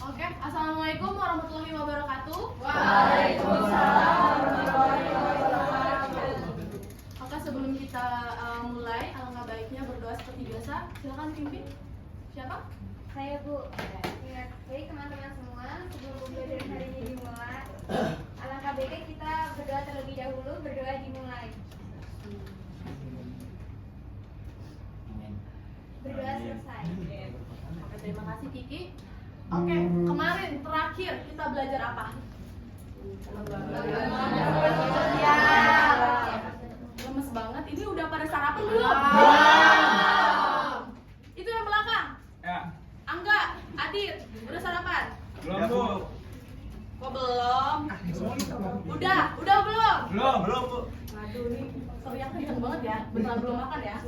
Oke, Assalamualaikum warahmatullahi wabarakatuh. Waalaikumsalam warahmatullahi wabarakatuh. Oke, sebelum kita mulai, alangkah baiknya berdoa seperti biasa. Silakan pimpin. Siapa? Saya Bu. Baik teman-teman semua, sebelum pembelajaran hari ini dimulai, alangkah baiknya kita berdoa terlebih dahulu. Berdoa dimulai. Berdoa selesai. Oke, terima kasih Kiki. Oke, kemarin terakhir kita belajar apa? Lemes banget. Ini udah pada sarapan belum? Itu yang belakang. Ya. Angga, Adit, udah sarapan? Belum, Bu. Kok belum? Udah belum? Belum, Bu. Waduh, ini teriak kenceng banget ya. Beneran belum makan ya?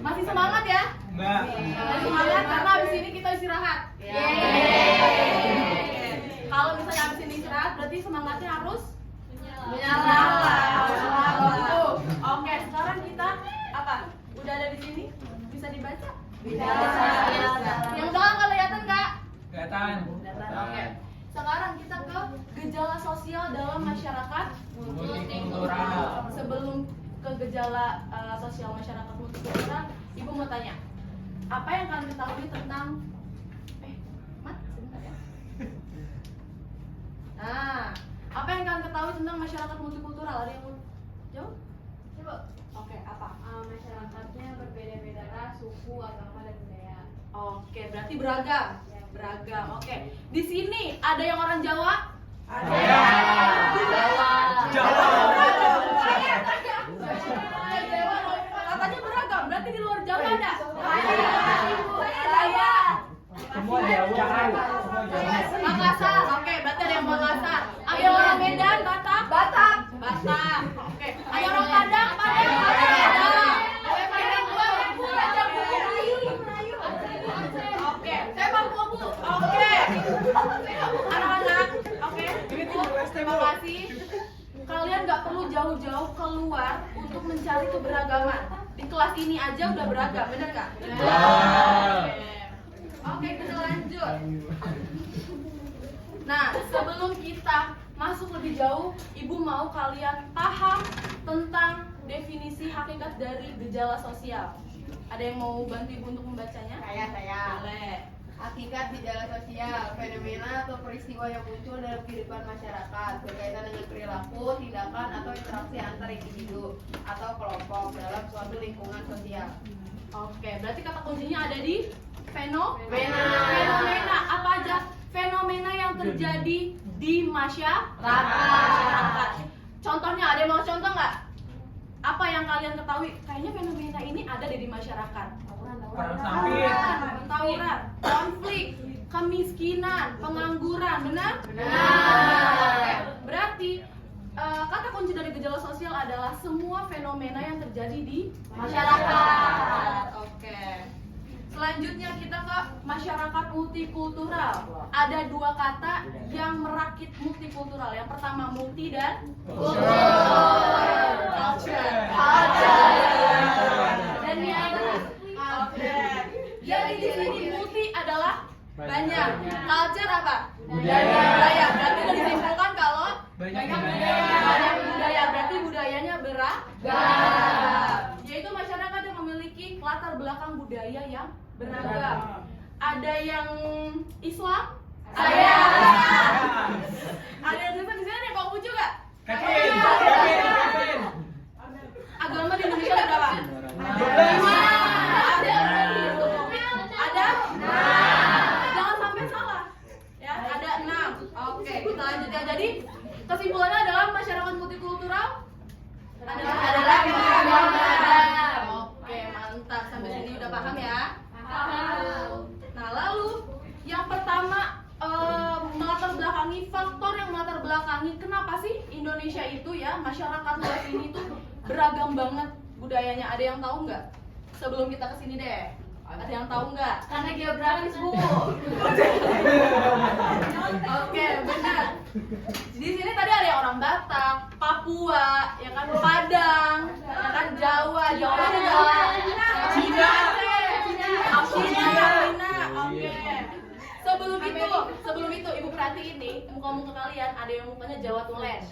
Masih semangat ya? Enggak. Masih semangat karena abis ini kita istirahat. Kalau misalnya abis ini istirahat, berarti semangatnya harus menyala. Oke, sekarang kita apa? Udah ada di sini? Bisa dibaca? Bisa. Yang belakang kelihatan Kak? Kelihatan. Oke. Sekarang kita ke gejala sosial dalam masyarakat Multikultural. Sebelum ke gejala sosial masyarakat multikultural, Ibu mau tanya, apa yang kalian ketahui tentang Mat, sebentar ya. Nah, apa yang kalian ketahui tentang masyarakat multikultural? Ada yang mau jawab? Coba. Oke, apa? Masyarakatnya berbeda-beda ras, suku, agama, dan budaya. Oke, berarti beragam. Beragam. Oke. Di sini ada yang orang Jawa? Ada. Jawa. Jawa. Katanya beragam. Berarti di luar Jawa ada? Semua Jawa. Makassar. Oke, berarti ada yang Makassar. Ada orang Medan, Batak? Batak. Oke. Ada orang Padang, Oke, saya Papua Bu. Oke. Anak-anak, oke. Terima kasih. Kalian nggak perlu jauh-jauh keluar untuk mencari keberagaman. Di kelas ini aja udah beragam, bener nggak? Oke, kita lanjut. Nah, sebelum kita masuk lebih jauh, Ibu mau kalian paham tentang definisi hakikat dari gejala sosial. Ada yang mau bantu Ibu untuk membacanya? Saya. Boleh. Hakikat gejala sosial, fenomena atau peristiwa yang muncul dalam kehidupan masyarakat berkaitan dengan perilaku, tindakan, atau interaksi antar individu atau kelompok dalam suatu lingkungan sosial. Oke, berarti kata kuncinya ada di Fenomena. Fenomena apa aja? Fenomena yang terjadi di masyarakat. Contohnya, ada yang mau contoh nggak? Apa yang kalian ketahui? Kayaknya fenomena ini ada di masyarakat. Tawuran, konflik, kemiskinan, pengangguran, benar? Oke, berarti kata kunci dari gejala sosial adalah semua fenomena yang terjadi di masyarakat. Oke. Selanjutnya kita ke masyarakat multikultural. Ada dua kata yang merakit multikultural. Yang pertama multi dan culture. Dan yang jadi di sini multi adalah banyak. Culture apa? Budaya. Berarti udah disimpulkan kalau Banyak budaya. Berarti budayanya beragam. Yaitu masyarakat yang memiliki latar belakang budaya yang beragam. Ada yang Islam? Ada. Ada yang Kristen di sini ada yang Konghucu nggak? Kevin. Agama di Indonesia ada berapa? Ada? Jangan sampai salah. Ya, ada 6. Oke, kita lanjut ya. Jadi kesimpulannya adalah masyarakat multikultural adalah beragam. Oke, mantap. Sampai sini udah paham ya? Nah, lalu yang pertama melatar belakangi faktor yang melatar belakangi kenapa sih Indonesia itu ya masyarakat luas ini tuh beragam banget budayanya. Ada yang tahu nggak? Sebelum kita kesini deh, ada yang tahu nggak? Karena geografis Bu. Oke, benar. Di sini tadi ada yang orang Batak, Papua, ya kan Padang, ya kan Jawa, Jawa Cina. Oke. Sebelum itu ibu perhatiin nih, muka-muka kalian ada yang mukanya Jawa Tulen,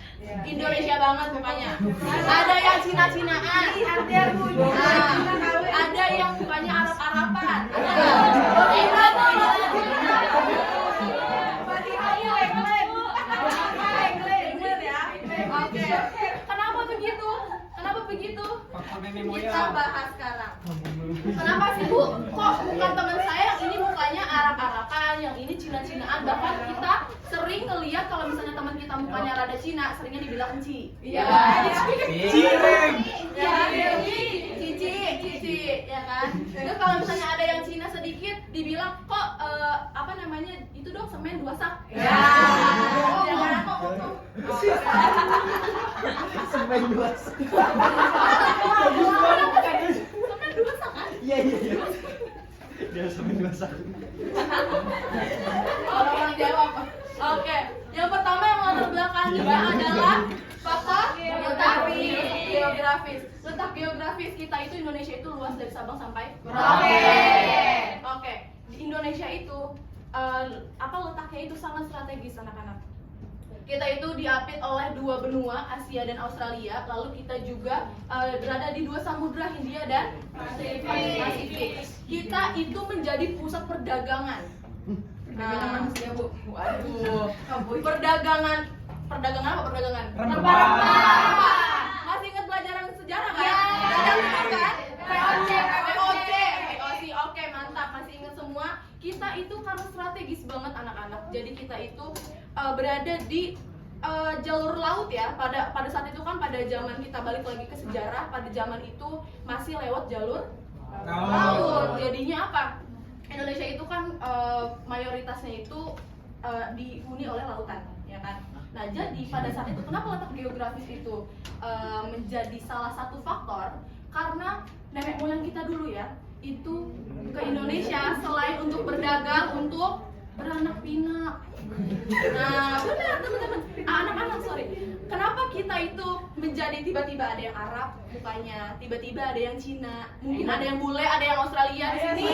Indonesia banget mukanya. Ada yang Cina-Cinaan, ada yang mukanya Arab-Araban. Oke. Kenapa begitu? Faktor nenek Kita moyang. bahas sekarang. Kenapa sih Bu? Kok bukan teman saya yang ini mukanya Arab-Araban, yang ini Cina-Cinaan. Bahkan kita sering ngeliat kalau misalnya teman kita mukanya rada Cina, seringnya dibilang enci. Iya. Cireng. Ya, cici, ya kan? Terus kalau misalnya ada yang Cina sedikit, dibilang kok apa namanya itu dong semen 2 sak. Ya. Jangan kok. Semen 2 sak. Semen 2 sak kan? Iya. Dia semen 2 sak. Orang jawab. Oke, yang pertama yang latar belakangnya adalah faktor geografis. Letak geografis kita itu Indonesia itu luas dari Sabang sampai Merauke. Oke, di Indonesia itu letaknya itu sangat strategis anak-anak. Kita itu diapit oleh 2 benua, Asia dan Australia. Lalu kita juga berada di 2 samudra, Hindia dan Pasifik. Kita itu menjadi pusat perdagangan. Manusia Bu. Waduh. Perdagangan apa perdagangan? Rempah. Masih ingat pelajaran sejarah kan? Kan? VOC. Oke, mantap. Masih ingat semua. Kita itu karena strategis banget anak-anak. Jadi kita itu berada di jalur laut ya. Pada saat itu kan pada zaman kita balik lagi ke sejarah, pada zaman itu masih lewat jalur laut. Jadinya apa? Indonesia itu kan mayoritasnya itu dihuni oleh lautan, ya kan? Nah, jadi pada saat itu kenapa letak geografis itu menjadi salah satu faktor? Karena nenek moyang kita dulu ya, itu ke Indonesia selain untuk berdagang, untuk beranak pinak. Nah, benar teman-teman. Anak-anak, sorry. Kenapa kita itu menjadi tiba-tiba ada yang Arab mukanya, tiba-tiba ada yang Cina, mungkin ada yang bule, ada yang Australia di sini.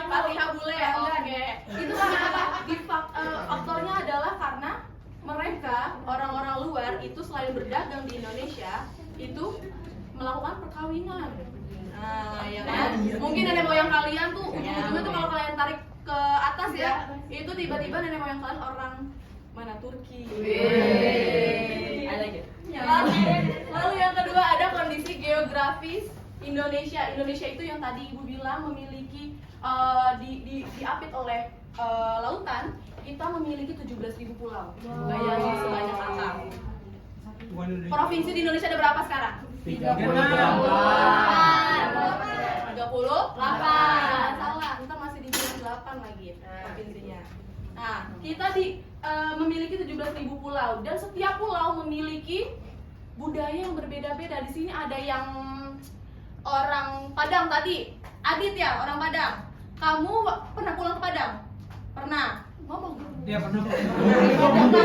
Fatihah bule. Oke. Itu karena apa? Faktornya adalah karena mereka orang-orang luar itu selain berdagang di Indonesia itu melakukan perkawinan. Nah, ya kan? Mungkin nenek moyang kalian tuh ujung-ujungnya tuh kalau kalian tarik ke atas ya, itu tiba-tiba nenek moyang kalian orang mana Turki. Lalu yang kedua ada kondisi geografis Indonesia. Indonesia itu yang tadi Ibu bilang memiliki diapit oleh lautan. Kita memiliki 17.000 pulau. Bayangin sebanyak apa? Provinsi di Indonesia ada berapa sekarang? 38. Salah, ntar masih di 8 lagi provinsinya. Nah, kita memiliki 17.000 pulau dan setiap pulau memiliki budaya yang berbeda-beda. Di sini ada yang orang Padang tadi, Adit ya, orang Padang. Kamu pernah pulang ke Padang? Pernah. Ngomong. Dia pernah. Kamu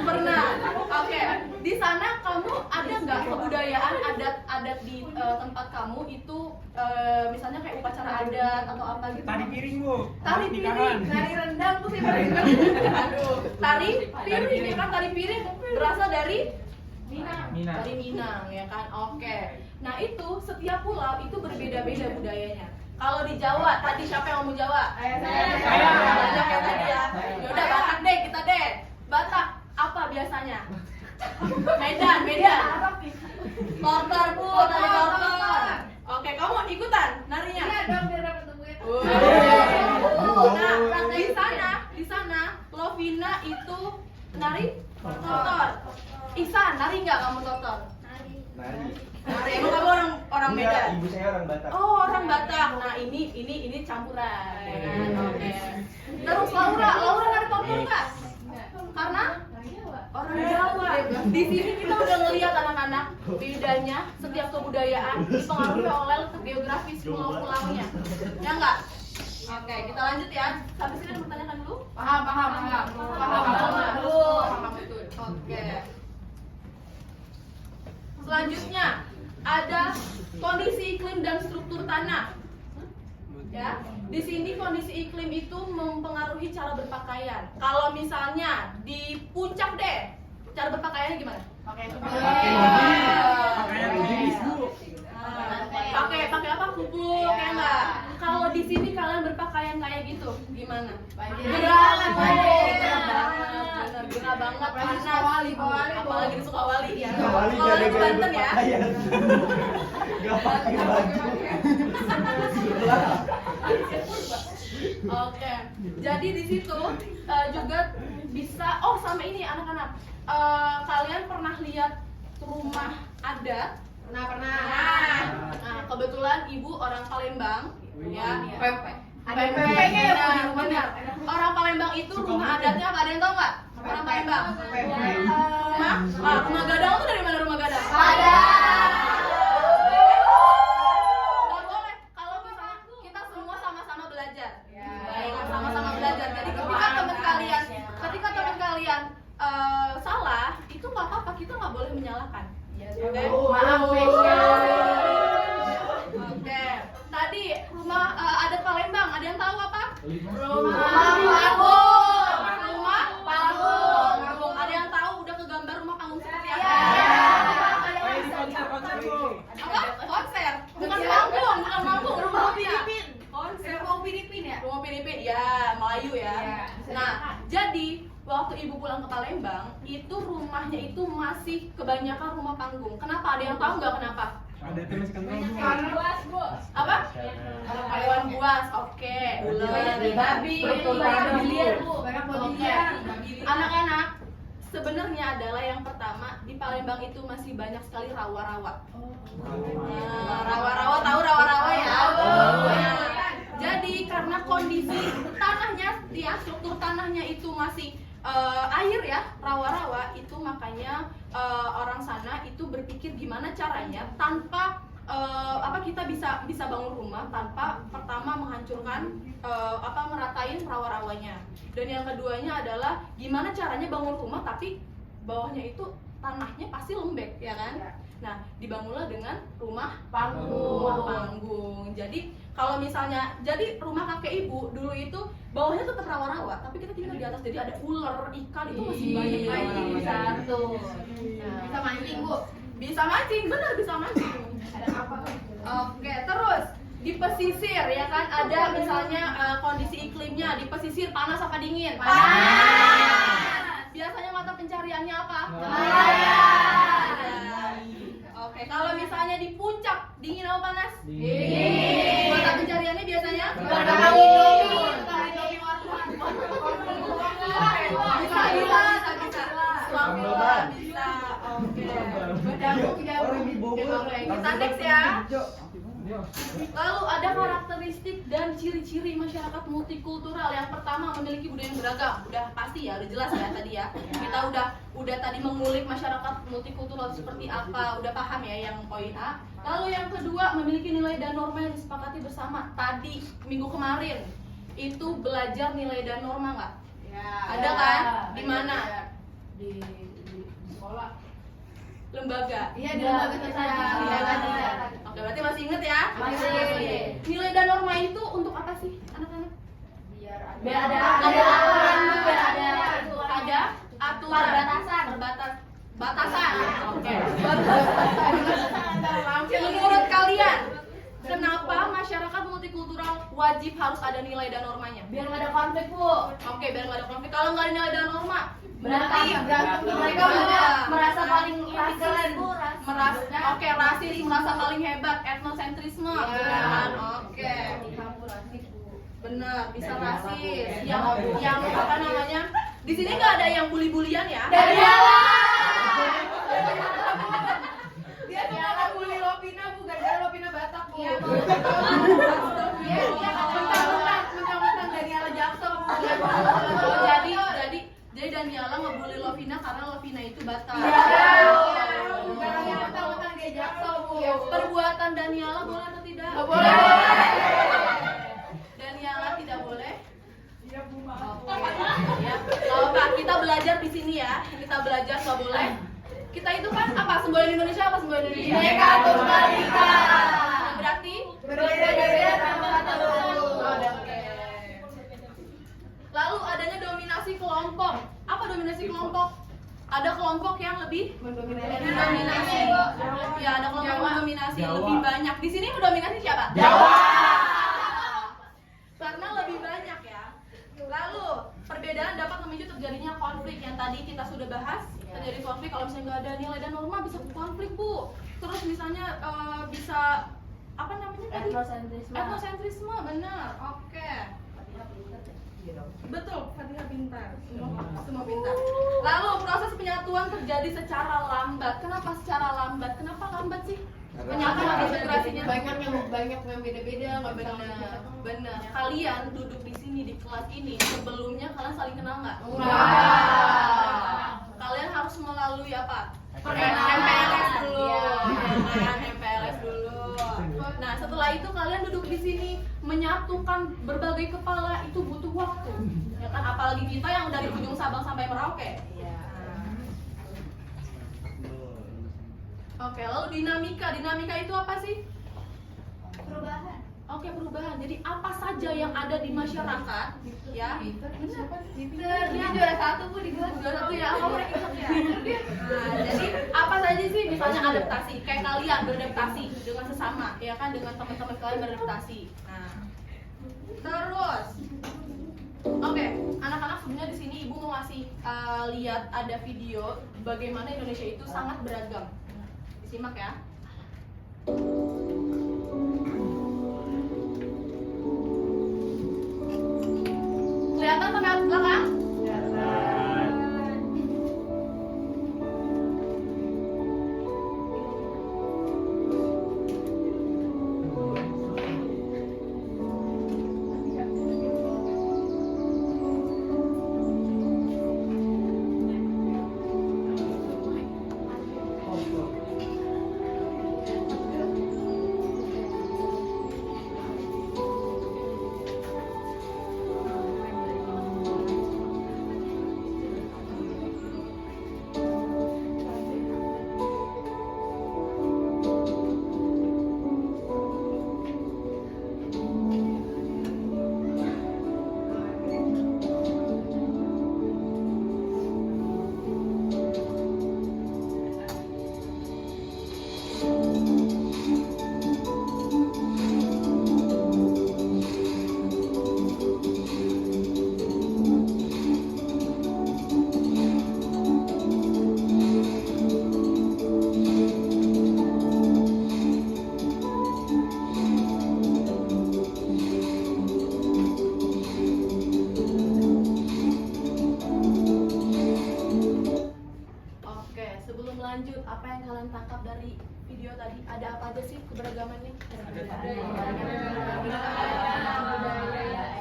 pernah. Oke. Di sana kamu ada nggak kebudayaan adat di tempat kamu itu misalnya kayak upacara adat atau apa gitu? Tari piring Bu. Tari piring, tari rendang tuh sih paling. Aduh, tari piring ya kan, tari piring berasal dari Minang. Dari Minang ya kan. Oke. Nah, itu setiap pulau itu berbeda-beda budayanya. Kalau di Jawa, tadi siapa yang ngomong Jawa? Saya. Banyak ya tadi ya. Yaudah, Batak deh, kita deh. Batak, apa biasanya? Medan. Tortor Bu, tari tortor. Oke, kamu ikutan narinya? Iya dong, biar dapat duit. Nah, di sana, Lovina itu nari tortor. Ihsan, nari nggak kamu tortor? Nari. Nari, emang kamu orang Enggak, Medan? ibu saya orang Batak. Oh, orang Batak. Nah, ini campuran. Ya kan? Oke. Terus Laura nari tortor nggak? Karena orang Jawa. Di sini kita udah ngelihat anak-anak bedanya setiap kebudayaan dipengaruhi oleh letak geografis pulau-pulaunya. Ya enggak? Oke, kita lanjut ya. Sampai sini ada pertanyaan dulu? Paham betul. Oke. Selanjutnya ada kondisi iklim dan struktur tanah. Ya, di sini kondisi iklim itu mempengaruhi cara berpakaian. Kalau misalnya di puncak deh, cara berpakaiannya gimana? Pakai Pakai apa? Kupluk ya enggak? Kalau di sini kalian berpakaian kayak gitu, gimana? Gerah banget, panas. Apalagi di Sukawali ya. Kembali Kalau di gara-gara Banten ya. berpakaian. Gak pakai baju. Oke, jadi di situ juga bisa. Oh, sama ini anak-anak. Kalian pernah lihat rumah adat? Pernah. Nah, kebetulan ibu orang Palembang, ya. Benar. Orang Palembang itu rumah adatnya apa? Ada yang tahu nggak? Orang Palembang. Rumah gadang tuh dari mana rumah gadang? Nggak boleh. Kalau misalnya kita semua sama-sama belajar. Baik, sama-sama belajar. Jadi ketika teman kalian salah, itu nggak apa-apa. Kita nggak boleh menyalahkan. Oke? Maaf, Oke. Tadi rumah adat Palembang. Ada yang tahu apa? Rumah Panggung. Ada yang tahu udah kegambar rumah panggung seperti apa? Apa? Konser. Bukan panggung. Rumah Filipin. Konser. Rumah Filipin ya? Rumah Filipin. Ya, Melayu ya. Nah, jadi waktu ibu pulang ke Palembang, itu rumahnya itu masih kebanyakan rumah panggung. Kenapa? Ada yang tahu nggak kenapa? Ada teman sekarang. Apa? Hewan buas. Oke. Ular, babi, Anak-anak, sebenarnya adalah yang pertama di Palembang itu masih banyak sekali rawa-rawa. Nah, rawa-rawa tahu rawa-rawa ya? Nah, jadi karena kondisi tanahnya, ya struktur tanahnya itu masih air ya, rawa-rawa itu makanya orang sana itu berpikir gimana caranya tanpa kita bisa bangun rumah tanpa pertama menghancurkan ngeratain rawa-rawanya. Dan yang keduanya adalah gimana caranya bangun rumah tapi bawahnya itu tanahnya pasti lembek ya kan? Nah, dibangunlah dengan rumah panggung. Jadi kalau misalnya jadi rumah kakek ibu dulu itu bawahnya tetap rawa-rawa, tapi kita tinggal di atas jadi ada ular, ikan itu masih banyak lagi. Satu. Bisa mancing, Bu. Bisa mancing, benar bisa mancing. Oke, terus di pesisir ya kan ada misalnya kondisi iklimnya di pesisir panas apa dingin? Panas. Biasanya mata pencariannya apa? Oke, kalau misalnya di puncak dingin apa panas? Dingin. Mata pencariannya biasanya? Bisa. Oke. Kita next ya. Lalu ada karakteristik dan ciri-ciri masyarakat multikultural. Yang pertama memiliki budaya yang beragam. Udah pasti ya, udah jelas ya tadi ya. Kita udah tadi mengulik masyarakat multikultural seperti apa, udah paham ya yang poin A. Lalu yang kedua memiliki nilai dan norma yang disepakati bersama. Tadi minggu kemarin itu belajar nilai dan norma nggak? Ya. Ada kan? Di mana? Di sekolah. Lembaga. Iya, di lembaga sosial. Oke, berarti masih inget ya? Masih. Nilai dan norma itu untuk apa sih, anak-anak? Biar ada aturan, batasan. Oke. Menurut kalian, kenapa masyarakat multikultural wajib harus ada nilai dan normanya? Biar nggak ada konflik, Bu. Oke, biar nggak ada konflik. Kalau nggak ada nilai dan norma, Berarti mereka merasa paling keren, Bu. rasis, merasa paling hebat, etnosentrisme, kan? Oke. Benar, bisa rasis. Yang apa namanya? Di sini nggak ada yang bully-bulian ya? Dia tuh nggak bully Lovina, Bu, gara-gara Lovina Batak, Bu. Mentang-mentang Daniela Jackson. Jadi Daniela ngebully Lovina karena Lovina itu Batak. Mentang-mentang dia Jaksel, Bu. Perbuatan Daniela boleh atau tidak? Boleh. Daniela tidak boleh. Iya, Bu. Ya, kalau kita belajar di sini ya, kita belajar nggak boleh. Kita itu kan apa? Semboyan Indonesia apa semboyan Indonesia? Bineka Tunggal Ika. Berarti dominasi kelompok. Ada kelompok yang lebih Mendominasi. Ya, ada kelompok yang mendominasi lebih banyak. Di sini mendominasi siapa? Jawa. Karena lebih banyak ya. Lalu perbedaan dapat memicu terjadinya konflik yang tadi kita sudah bahas. Terjadi konflik kalau misalnya nggak ada nilai dan norma bisa konflik bu. Terus misalnya bisa apa namanya tadi? Etnosentrisme, benar. Oke. Betul, Fatihah pintar. Semua pintar. Lalu proses penyatuan terjadi secara lambat. Kenapa secara lambat? Kenapa lambat sih? Penyatuan integrasinya Banyak yang beda-beda, nggak benar. benar. Kalian duduk di sini di kelas ini sebelumnya kalian saling kenal nggak? Kalian harus melalui apa? MPLS dulu. MPLS dulu. Nah, setelah itu kalian duduk di sini menyatukan berbagai kepala itu butuh waktu. Ya kan apalagi kita yang dari ujung Sabang sampai Merauke. Oke, lalu dinamika. Dinamika itu apa sih? Perubahan. Oke, perubahan. Jadi apa saja yang ada di masyarakat, ya? Dia juara 1 Bu di kelas. Juara 1 ya, kamu ranking 1 ya. Nah, jadi apa saja sih? Misalnya adaptasi, kayak kalian beradaptasi dengan sesama, ya kan? Dengan teman-teman kalian beradaptasi. Nah, terus, oke, anak-anak sebenarnya di sini ibu mau ngasih lihat ada video bagaimana Indonesia itu sangat beragam. Disimak ya. Kelihatan sampai atas belakang? lanjut, apa yang kalian tangkap dari video tadi? Ada apa aja sih keberagamannya?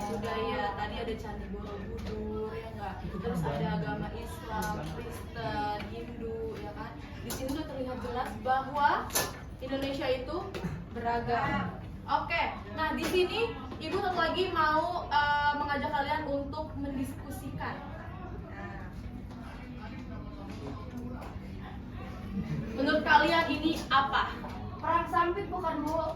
Budaya. Tadi ada Candi Borobudur, ya nggak? Terus ada agama Islam, Kristen, Hindu, ya kan? Di sini tuh terlihat jelas bahwa Indonesia itu beragam. Oke, nah di sini Ibu satu lagi mau mengajak kalian untuk mendiskusikan. Menurut kalian ini apa? Perang sampit bukan Bu?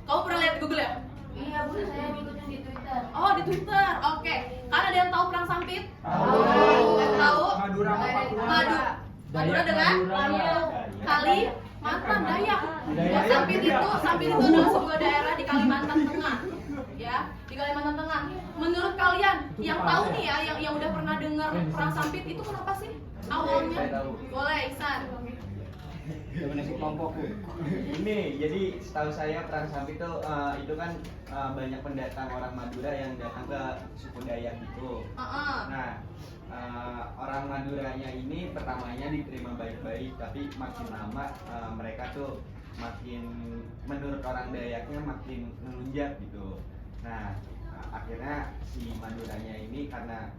Kamu pernah lihat di Google ya? Iya Bu, saya ngikutin di Twitter. Oh di Twitter, oke. Kalian ada yang tahu perang sampit? Tahu? Madura apa Papua? Madura dengan Kalimantan Dayak. Ya, Sampit itu adalah sebuah daerah di Kalimantan Tengah. Ya, di Kalimantan Tengah. Menurut kalian yang tahu nih ya, yang udah pernah dengar perang sampit itu kenapa sih awalnya? Boleh, Ihsan. Dominasi kelompok. Ini jadi setahu saya perang sampit itu kan banyak pendatang orang Madura yang datang ke suku Dayak gitu. Nah, orang Maduranya ini pertamanya diterima baik-baik, tapi makin lama mereka tuh makin, menurut orang Dayaknya makin melunjak gitu. Nah, akhirnya si Maduranya ini karena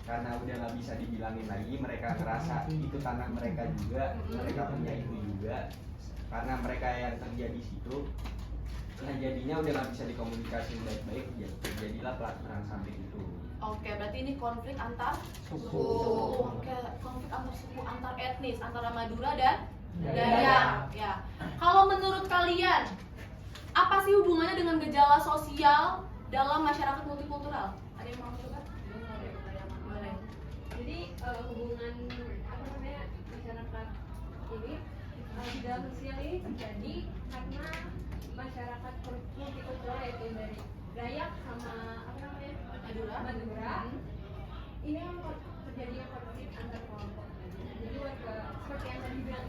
udah nggak bisa dibilangin lagi, mereka ngerasa itu tanah mereka juga, mereka punya itu juga, karena mereka yang kerja di situ. Nah jadinya udah nggak bisa dikomunikasiin baik-baik, jadilah perang sampit itu. Oke, berarti ini konflik antar suku. Oke, konflik antar suku, antar etnis, antara Madura dan Dayak. Ya. Kalau menurut kalian, apa sih hubungannya dengan gejala sosial dalam masyarakat multikultural? Ada yang mau coba? Boleh. Jadi hubungan apa namanya masyarakat ini di dalam sosial ini terjadi karena masyarakat multikultural yaitu dari Dayak sama apa namanya Madura. Ini yang terjadinya konflik antar kelompok. Jadi warga seperti yang tadi bilang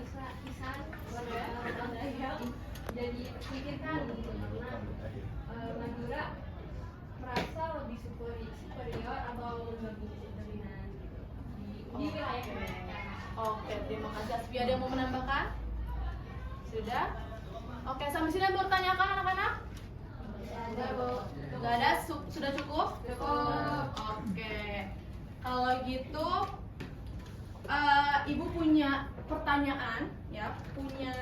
Isan warga Dayak jadi terpikirkan gitu karena Madura merasa lebih superior atau lebih dominan gitu di wilayah mereka. Oke, terima kasih Asfi. Ada yang mau menambahkan? Sudah? Oke, sampai sini ada bertanyakan anak-anak? Sudah, Bu. Sudah ada? Sudah cukup? Cukup. Oke. Kalau gitu, Ibu punya pertanyaan, ya, punya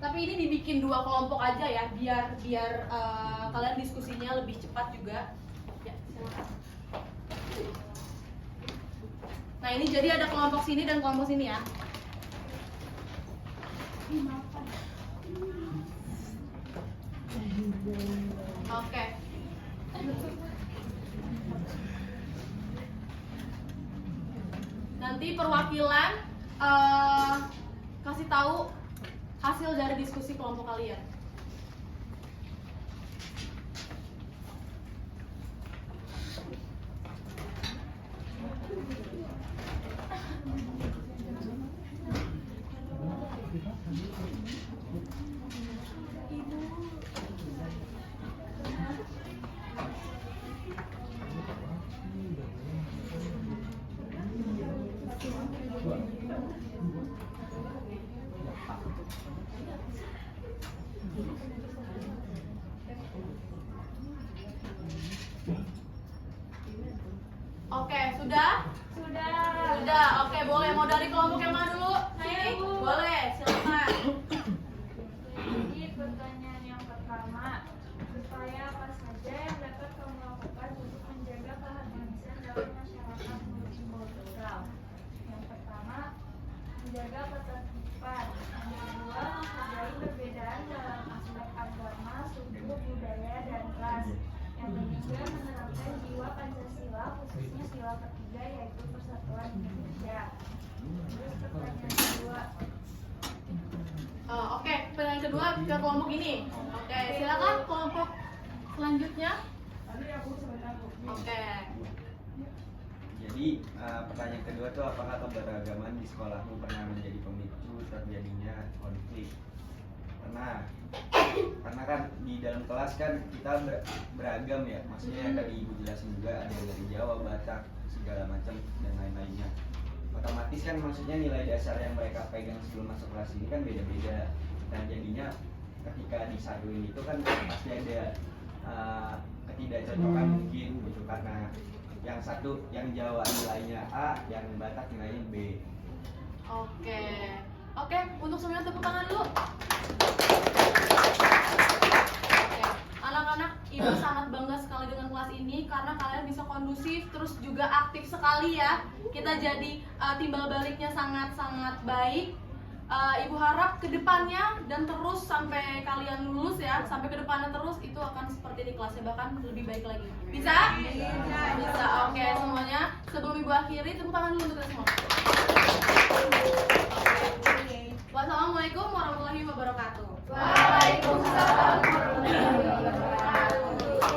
tapi ini dibikin 2 kelompok aja ya, biar kalian diskusinya lebih cepat juga. Ya, silakan. Nah, ini jadi ada kelompok sini dan kelompok sini ya. Oke. Nanti perwakilan kasih tahu hasil dari diskusi kelompok kalian. Oke, sudah? Sudah. Oke, boleh. Mau dari kelompok yang mana dulu? Sini? Boleh, silakan. Jadi pertanyaan yang pertama, upaya apa saja yang dapat kamu lakukan untuk menjaga keharmonisan dalam masyarakat multikultural? Yang pertama, menjaga ketertiban. Yang kedua, menghargai perbedaan dalam aspek agama, suku, budaya, dan ras. Yang ketiga, menerapkan jiwa Pancasila, khususnya sila ketiga yaitu persatuan Indonesia. Terus pertanyaan kedua, Oke, pertanyaan kedua ke kelompok ini. Oke, silakan kelompok selanjutnya. Oke. Jadi pertanyaan kedua tuh, apakah keberagaman di sekolahmu pernah menjadi pemicu terjadinya konflik? Pernah. Karena kan di dalam kelas kan kita beragam ya, maksudnya yang tadi Ibu jelasin juga ada yang dari Jawa, Batak, segala macam dan lain-lainnya. Otomatis kan maksudnya nilai dasar yang mereka pegang sebelum masuk kelas ini kan beda-beda, dan jadinya ketika disatuin itu kan pasti ada ketidakcocokan mungkin gitu, karena yang satu yang Jawa nilainya A, yang Batak nilainya B. Oke, untuk semuanya tepuk tangan dulu. Oke, anak-anak, Ibu sangat bangga sekali dengan kelas ini karena kalian bisa kondusif, terus juga aktif sekali ya. Kita jadi timbal baliknya sangat-sangat baik. Ibu harap kedepannya dan terus sampai kalian lulus ya, sampai kedepannya terus itu akan seperti di kelasnya, bahkan lebih baik lagi. Bisa? Bisa. Oke, semuanya. Sebelum Ibu akhiri, tepuk tangan dulu untuk kita semua. Wassalamualaikum warahmatullahi wabarakatuh.